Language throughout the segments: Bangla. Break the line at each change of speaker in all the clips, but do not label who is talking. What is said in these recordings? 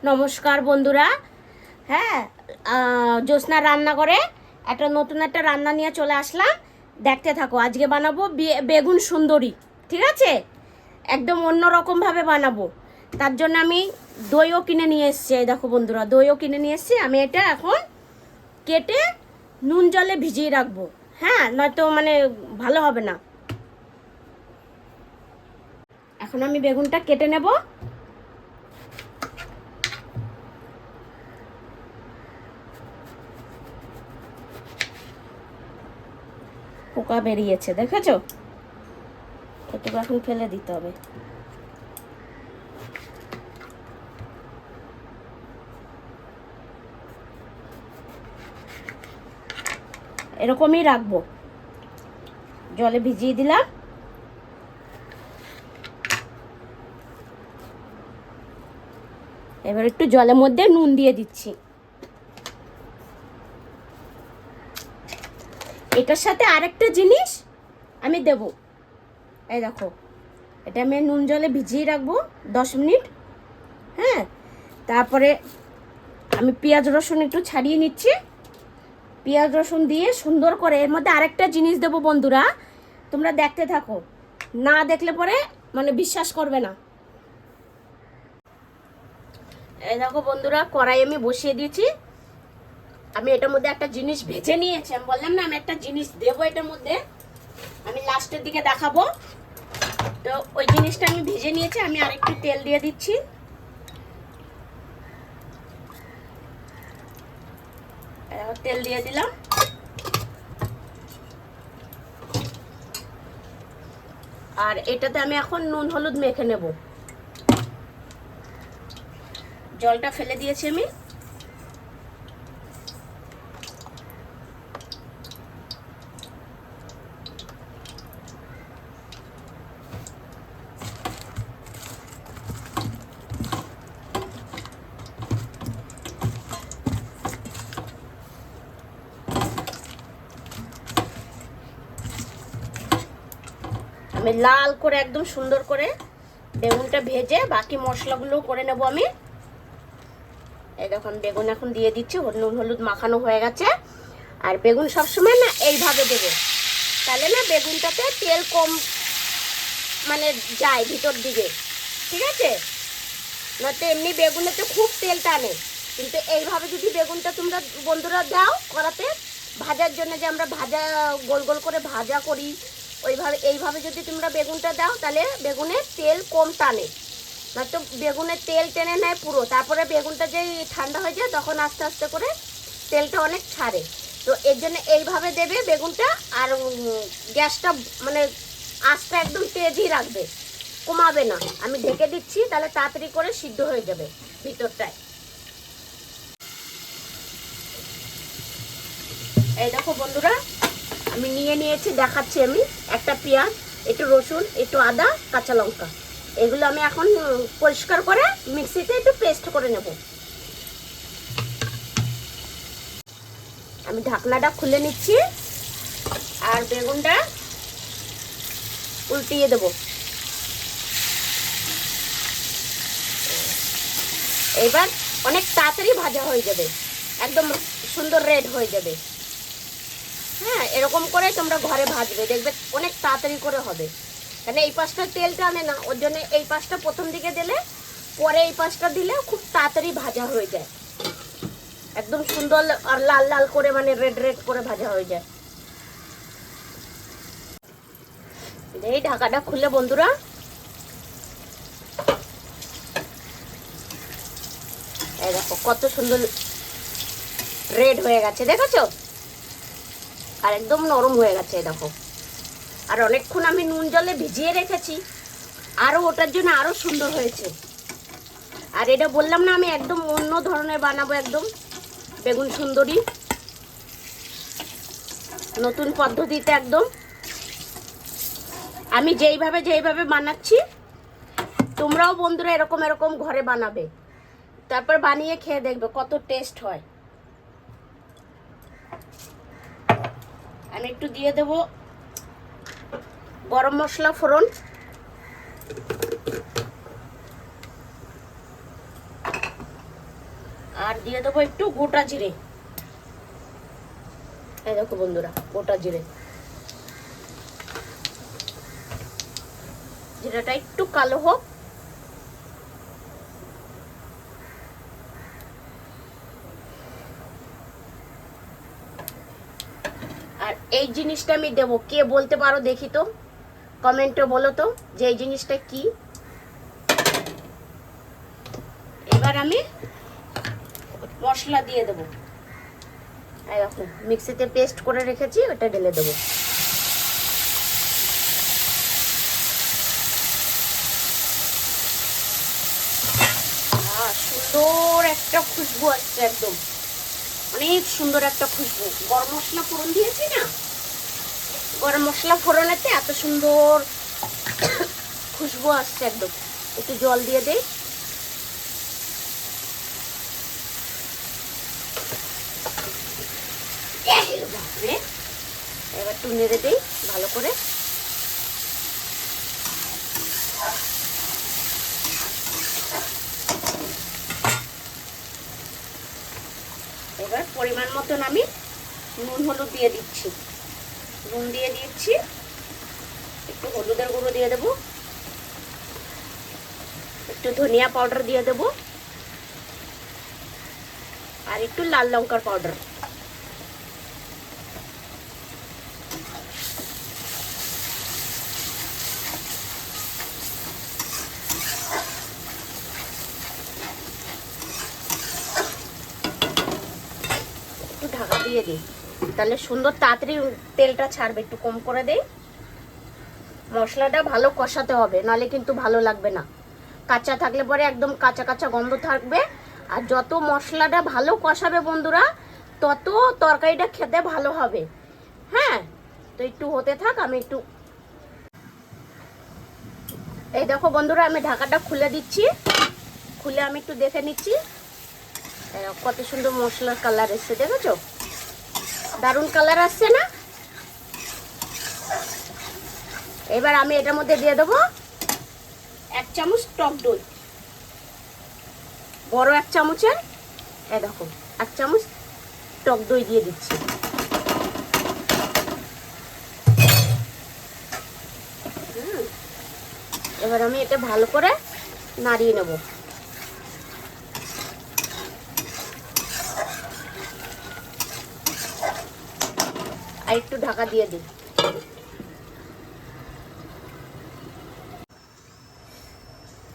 নমস্কার বন্ধুরা। হ্যাঁ, জ্যোৎস্না রান্নাঘরে একটা নতুন একটা রান্না নিয়ে চলে আসলাম। দেখতে থাকো। আজকে বানাবো বেগুন সুন্দরী। ঠিক আছে, একদম অন্যরকমভাবে বানাবো। তার জন্য আমি দইও কিনে নিয়ে এসেছি। এই দেখো বন্ধুরা, দইও কিনে নিয়ে এসেছি। আমি এটা এখন কেটে নুন জলে ভিজিয়ে রাখবো। হ্যাঁ, নয়তো মানে ভালো হবে না। এখন আমি বেগুনটা কেটে নেব। পোকা বেরিয়েছে, দেখেছো? এটুকু এখন ফেলে দিতে হবে। এরকমই রাখবো। জলে ভিজিয়ে দিলাম। এবার একটু জলের মধ্যে নুন দিয়ে দিচ্ছি। এটার সাথে আরেকটা জিনিস আমি দেব। এই দেখো, এটা আমি নুন জলে ভিজিয়ে রাখবো 10 মিনিট। হ্যাঁ, তারপরে আমি পেঁয়াজ রসুন একটু ছাড়িয়ে নিচ্ছি। পেঁয়াজ রসুন দিয়ে সুন্দর করে এর মধ্যে আরেকটা জিনিস দেবো বন্ধুরা, তোমরা দেখতে থাকো। না দেখলে পরে মানে বিশ্বাস করবে না। এই দেখো বন্ধুরা, কড়াই আমি বসিয়ে দিয়েছি। আমি এটার মধ্যে একটা জিনিস ভেজে নিয়েছি। আমি বললাম না আমি একটা জিনিস দেবো এটার মধ্যে, আমি লাস্টের দিকে দেখাবো। তো ওই জিনিসটা আমি ভেজে নিয়েছি। আমি আরেকটু তেল দিয়ে দিচ্ছি। তেল দিয়ে দিলাম। আর এটাতে আমি এখন নুন হলুদ মেখে নেব। জলটা ফেলে দিয়েছি আমি। আমি লাল করে একদম সুন্দর করে বেগুনটা ভেজে বাকি মশলাগুলো করে নেব আমি। এই দেখুন, বেগুন এখন দিয়ে দিচ্ছি। নুন হলুদ মাখানো হয়ে গেছে। আর বেগুন সবসময় না এইভাবে দেবো, তাহলে না বেগুনটাতে তেল কম মানে যায় ভিতর দিকে। ঠিক আছে, নয়তো এমনি বেগুনেতে খুব তেল টানে। কিন্তু এইভাবে যদি বেগুনটা তোমরা বন্ধুরা দাও কড়াতে ভাজার জন্য, যে আমরা ভাজা গোল গোল করে ভাজা করি, ওইভাবে এইভাবে যদি তোমরা বেগুনটা দাও তাহলে বেগুনের তেল কম টানে। নয়তো বেগুনের তেল টেনে নেয় পুরো। তারপরে বেগুনটা যেই ঠান্ডা হয়ে যায় তখন আস্তে আস্তে করে তেলটা অনেক ছাড়ে। তো এর জন্য এইভাবে দেবে বেগুনটা। আর গ্যাসটা মানে আঁচটা একদম তেজই রাখবে, কমাবে না। আমি ঢেকে দিচ্ছি, তাহলে তাড়াতাড়ি করে সিদ্ধ হয়ে যাবে ভিতরটায়। এই দেখো বন্ধুরা, আমি নিয়ে নিয়েছি, দেখাচ্ছি আমি। একটা পেঁয়াজ, একটু রসুন, একটু আদা, কাঁচা লঙ্কা, এগুলো আমি এখন পরিষ্কার করে মিক্সিতে একটু পেস্ট করে নেব। আমি ঢাকনাটা খুলে নিচ্ছি আর বেগুনটা উল্টিয়ে দেব। এবার অনেক তাড়াতাড়ি ভাজা হয়ে যাবে, একদম সুন্দর রেড হয়ে যাবে। হ্যাঁ, এরকম করে তোমরা ঘরে ভাজবে, দেখবে অনেক তাড়াতাড়ি করে হবে। কেন এই পাশটা তেল টানে না, ওর জন্য এই পাশটা প্রথম দিকে দিলে, পরে এই পাশটা দিলে খুব তাড়াতাড়ি ভাজা হয়ে যায়। একদম সুন্দর আর লাল লাল করে মানে রেড রেড করে ভাজা হয়ে যায়। এই ঢাকাটা খুলে বন্ধুরা, এই দেখো কত সুন্দর রেড হয়ে গেছে, দেখেছো? আর একদম নরম হয়ে গেছে, দেখো। আর অনেকক্ষণ আমি নুন জলে ভিজিয়ে রেখেছি, আরও ওটার জন্য আরও সুন্দর হয়েছে। আর এটা বললাম না আমি একদম অন্য ধরনের বানাবো, একদম বেগুন সুন্দরী, নতুন পদ্ধতিতে একদম। আমি যেইভাবে বানাচ্ছি তোমরাও বন্ধুরা এরকম এরকম ঘরে বানাবে, তারপর বানিয়ে খেয়ে দেখবে কত টেস্ট হয়। আমি একটু দিয়ে দেব গরম মশলা ফোড়ন। আর দিয়ে দেবো একটু গোটা জিরে। এই দেখো বন্ধুরা, গোটা জিরে। জিরাটা একটু কালো হোক। আর এই জিনিসটা আমি দেবো, কে বলতে পারো দেখি তো, কমেন্টে বলো তো যে এই জিনিসটা কি। এবার আমি মশলা দিয়ে দেবো। এখন মিক্সিতে পেস্ট করে রেখেছি, ওটা ঢেলে দেবো। সুন্দর একটা খুশবু আসছে, একদম অনেক সুন্দর একটা খুশবু। গরম মশলা ফোড়ন দিয়েছি না, গরম মশলা ফোড়নেতে এত সুন্দর খুশবু আসছে একদম। একটু জল দিয়ে দেই। এবার একটু নেড়ে দেই ভালো করে। এবার পরিমাণ মতন আমি নুন হলুদ দিয়ে দিচ্ছি। নুন দিয়ে দিচ্ছি, একটু হলুদের গুঁড়ো দিয়ে দেবো, একটু ধনিয়া পাউডার দিয়ে দেবো, আর একটু লাল লঙ্কার পাউডার। একটু ঢাকা দিয়ে দিই, তাহলে সুন্দর তাড়াতাড়ি তেলটা ছাড়বে। একটু কম করে দেই। মশলাটা ভালো কষাতে হবে, নাহলে কিন্তু ভালো লাগবে না। কাঁচা থাকলে পরে একদম কাঁচা কাঁচা গন্ধ থাকবে। আর যত মশলাটা ভালো কষাবে বন্ধুরা, তত তরকারিটা খেতে ভালো হবে। হ্যাঁ, তো একটু হতে থাক, আমি একটু। এই দেখো বন্ধুরা, আমি ঢাকাটা খুলে দিচ্ছি। খুলে আমি একটু দেখে নিচ্ছি কত সুন্দর মশলার কালার এসছে, দেখেছো? দারুণ কালার আসছে না? এবার আমি এটার মধ্যে দিয়ে দেবো 1 চামচ টক দই, বড় 1 চামচের। এই দেখো 1 চামচ টক দই দিয়ে দিচ্ছি। এবার আমি এটা ভালো করে নাড়িয়ে নেব। আর একটু ঢাকা দিয়ে দিই।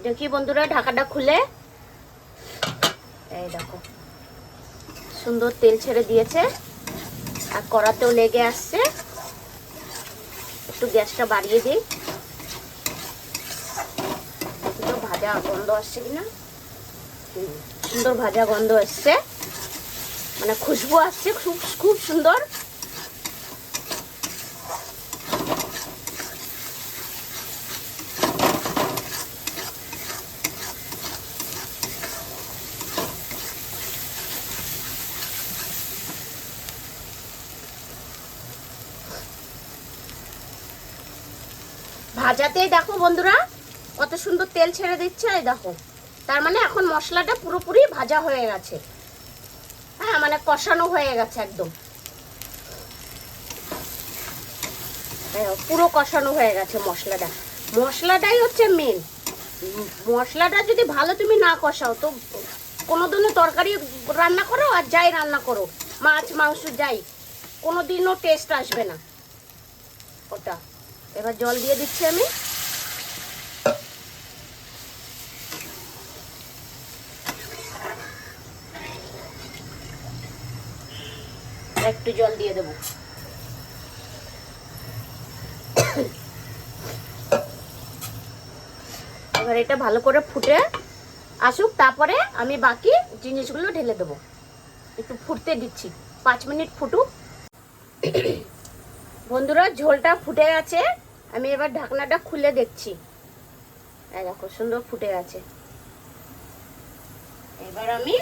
দেখি বন্ধুরা, ঢাকাটা খুলে এই দেখো সুন্দর তেল ছেড়ে দিয়েছে, আর কড়াতেও লেগে আসছে। একটু গ্যাসটা বাড়িয়ে দিই। সুন্দর ভাজা গন্ধ আসছে কিনা, সুন্দর ভাজা গন্ধ আসছে, মানে খুশবু আসছে খুব খুব সুন্দর। ভাজাতেই দেখো বন্ধুরা কত সুন্দর তেল ছেড়ে দিচ্ছে। এই দেখো, তার মানে এখন মশলাটা পুরোপুরি ভাজা হয়ে গেছে। হ্যাঁ, মানে কষানো হয়ে গেছে একদম, পুরো কষানো হয়ে গেছে মশলাটা। মশলাটাই হচ্ছে মেন। মশলাটা যদি ভালো তুমি না কষাও, তো কোনোদিনও তরকারি রান্না করো আর যাই রান্না করো, মাছ মাংস যাই, কোনোদিনও টেস্ট আসবে না ওটা। এবার জল দিয়ে দিচ্ছি আমি। একটু জল দিয়ে দেবো। এবার এটা ভালো করে ফুটে আসুক, তারপরে আমি বাকি জিনিসগুলো ঢেলে দেবো। একটু ফুটতে দিচ্ছি, 5 মিনিট ফুটুক। বন্ধুরা, ঝোলটা ফুটে গেছে। আমি এবার ঢাকনাটা খুলে দেখছি। এই দেখো সুন্দর ফুটে গেছে। এবার আমি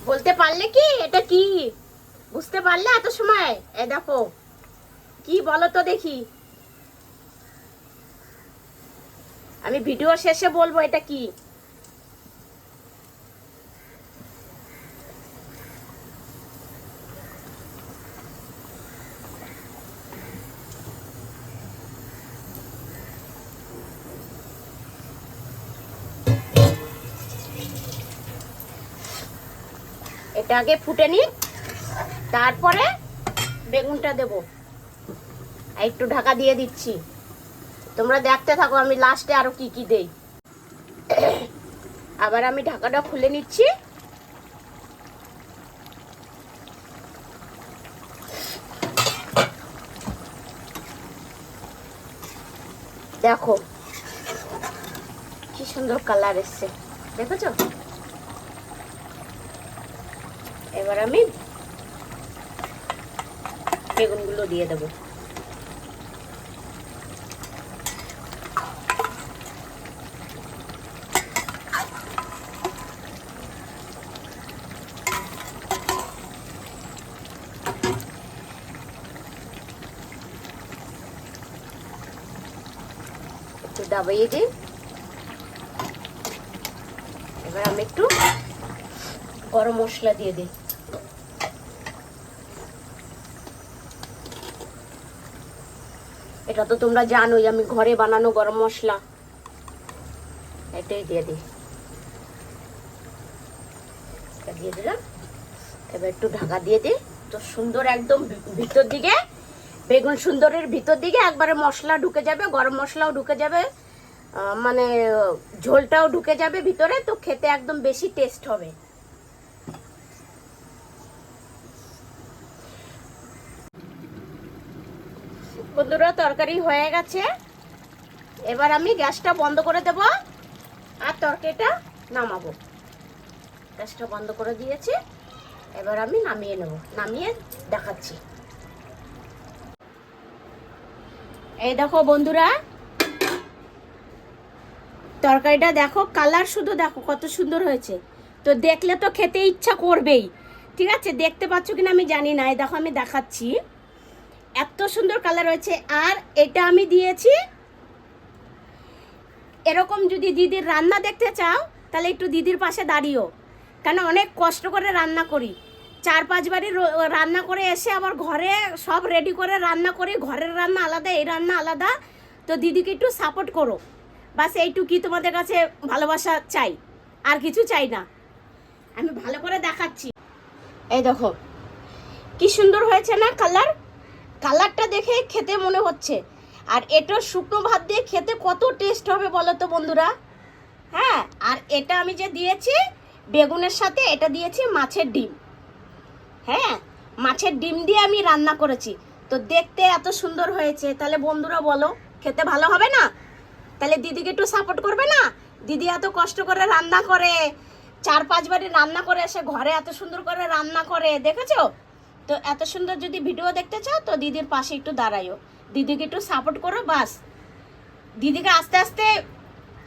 বলতে পারলে কি এটা কি বুঝতে পারলে এত সময়? এই দেখো কি বলো তো দেখি। আমি ভিডিও শেষে বলবো এটা কি। এটা আগে ফুটে নিই, তারপরে বেগুনটা দেব। একটু ঢাকা দিয়ে দিচ্ছি, তোমরা দেখতে থাকো আমি লাস্টে আরো কি কি দেই। আবার আমি ঢাকাটা খুলে নিচ্ছি। দেখো কি সুন্দর কালার এসছে, দেখেছো? এবার আমি বেগুনগুলো দিয়ে দেবো। একটু দাবাইয়ে দিই। এবার আমি একটু গরম মশলা দিয়ে দিই। এটা তো তোমরা জানোই আমি ঘরে বানানো গরম মশলা, এটাই দিয়ে দিই। এটা দিয়ে দিলাম। এবার একটু ঢাকা দিয়ে দিই। তো সুন্দর একদম ভিতর দিকে বেগুন সুন্দরের ভিতর দিকে একবারে মশলা ঢুকে যাবে, গরম মশলাও ঢুকে যাবে, মানে ঝোলটাও ঢুকে যাবে ভিতরে, তো খেতে একদম বেশি টেস্ট হবে। বন্ধুরা তরকারি হয়ে গেছে, এবার আমি গ্যাসটা বন্ধ করে দেব আর তরকারিটা নামাবো। গ্যাসটা বন্ধ করে দিয়েছি, এবার আমি নামিয়ে নেব, নামিয়ে দেখাচ্ছি। এই দেখো বন্ধুরা তরকারিটা দেখো, কালার শুধু দেখো কত সুন্দর হয়েছে। তো দেখলে তো খেতে ইচ্ছা করবেই, ঠিক আছে? দেখতে পাচ্ছ কিনা আমি জানি না, এই দেখো আমি দেখাচ্ছি, এত সুন্দর কালার হয়েছে। আর এটা আমি দিয়েছি, এরকম যদি দিদির রান্না দেখতে চাও তাহলে একটু দিদির পাশে দাঁড়িয়েও, কেন অনেক কষ্ট করে রান্না করি, 4-5 বারই রান্না করে এসে আবার ঘরে সব রেডি করে রান্না করি, ঘরের রান্না আলাদা, এই রান্না আলাদা। তো দিদিকে একটু সাপোর্ট করো, বাস এইটুকুই তোমাদের কাছে ভালোবাসা চাই, আর কিছু চাই না। আমি ভালো করে দেখাচ্ছি, এই দেখো কি সুন্দর হয়েছে না কালার, কালারটা দেখে খেতে মনে হচ্ছে। আর এটা শুকনো ভাত দিয়ে খেতে কত টেস্ট হবে বলো তো বন্ধুরা। হ্যাঁ, আর এটা আমি যে দিয়েছি বেগুনের সাথে, এটা দিয়েছি মাছের ডিম। হ্যাঁ, মাছের ডিম দিয়ে আমি রান্না করেছি, তো দেখতে এত সুন্দর হয়েছে, তাহলে বন্ধুরা বলো খেতে ভালো হবে না? তাহলে দিদিকে একটু সাপোর্ট করবে না? দিদি এত কষ্ট করে রান্না করে, 4-5 বারই রান্না করে এসে ঘরে এত সুন্দর করে রান্না করে, দেখেছো? তো এত সুন্দর যদি ভিডিও দেখতে চাও তো দিদির পাশে একটু দাঁড়াইও, দিদিকে একটু সাপোর্ট করো, বাস দিদিকে আস্তে আস্তে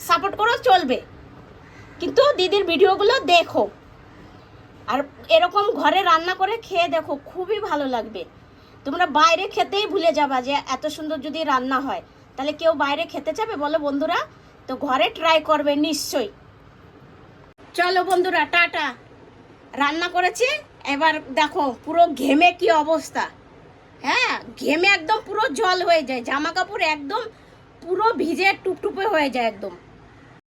সাপোর্ট করো, চলবে, কিন্তু দিদির ভিডিওগুলো দেখো। আর এরকম ঘরে রান্না করে খেয়ে দেখো, খুবই ভালো লাগবে। তোমরা বাইরে খেতেই ভুলে যাবা যে এত সুন্দর যদি রান্না হয়, তাহলে কেউ বাইরে খেতে যাবে বলো বন্ধুরা? তো ঘরে ট্রাই করবে নিশ্চয়ই। চলো বন্ধুরা টাটা। রান্না করেছি, এবার দেখো পুরো ঘেমে কি অবস্থা। হ্যাঁ, ঘেমে একদম পুরো জল হয়ে যায়, জামা কাপড় একদম পুরো ভিজে টুপটুপে হয়ে যায় একদম।